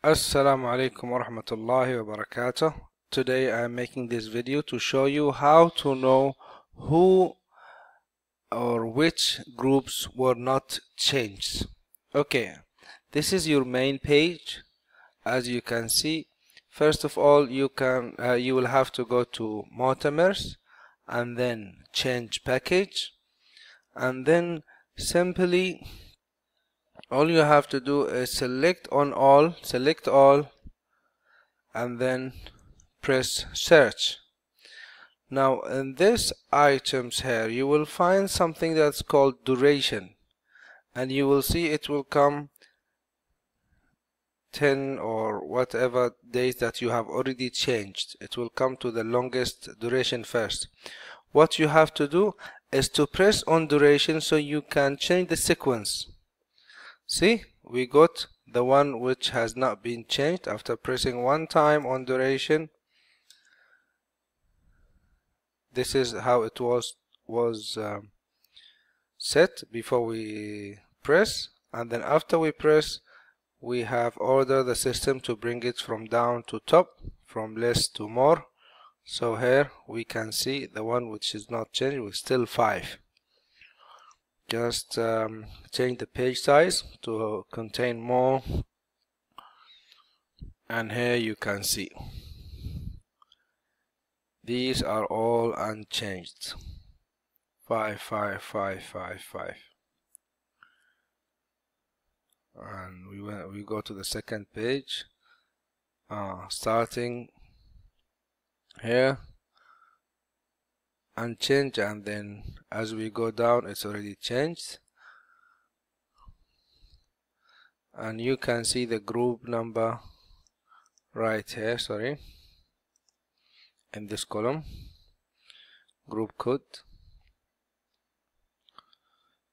Assalamu alaikum wa rahmatullahi wa barakatuh. Today I am making this video to show you how to know who or which groups were not changed. Okay, this is your main page. As you can see, first of all you will have to go to Motamers and then change package, and then simply all you have to do is select all, and then press search. Now in this items here you will find something that's called duration, and you will see it will come 10 or whatever days that you have already changed. It will come to the longest duration first. What you have to do is to press on duration so you can change the sequence. See, we got the one which has not been changed after pressing one time on duration. This is how it was set before we press, and then after we press we have ordered the system to bring it from down to top, from less to more. So here we can see the one which is not changed was still 5. Just change the page size to contain more, and here you can see these are all unchanged. 5, 5, 5, 5, 5. And we go to the second page, starting here unchanged, and then as we go down it's already changed, and you can see the group number right here, in this column, group code.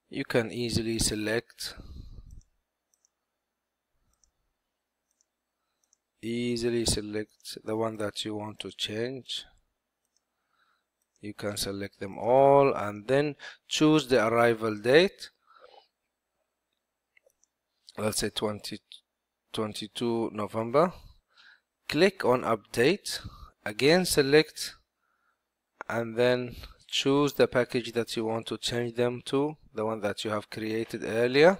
You can easily select the one that you want to change. You can select them all and then choose the arrival date. Let's say 22 November. Click on update, again select, and then choose the package that you want to change them to, the one that you have created earlier.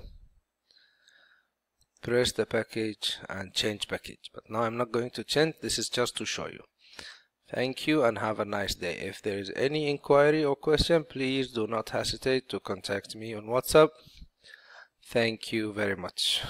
Press the package and change package, but now I'm not going to change. This is just to show you. Thank you and have a nice day. If there is any inquiry or question, please do not hesitate to contact me on WhatsApp. Thank you very much.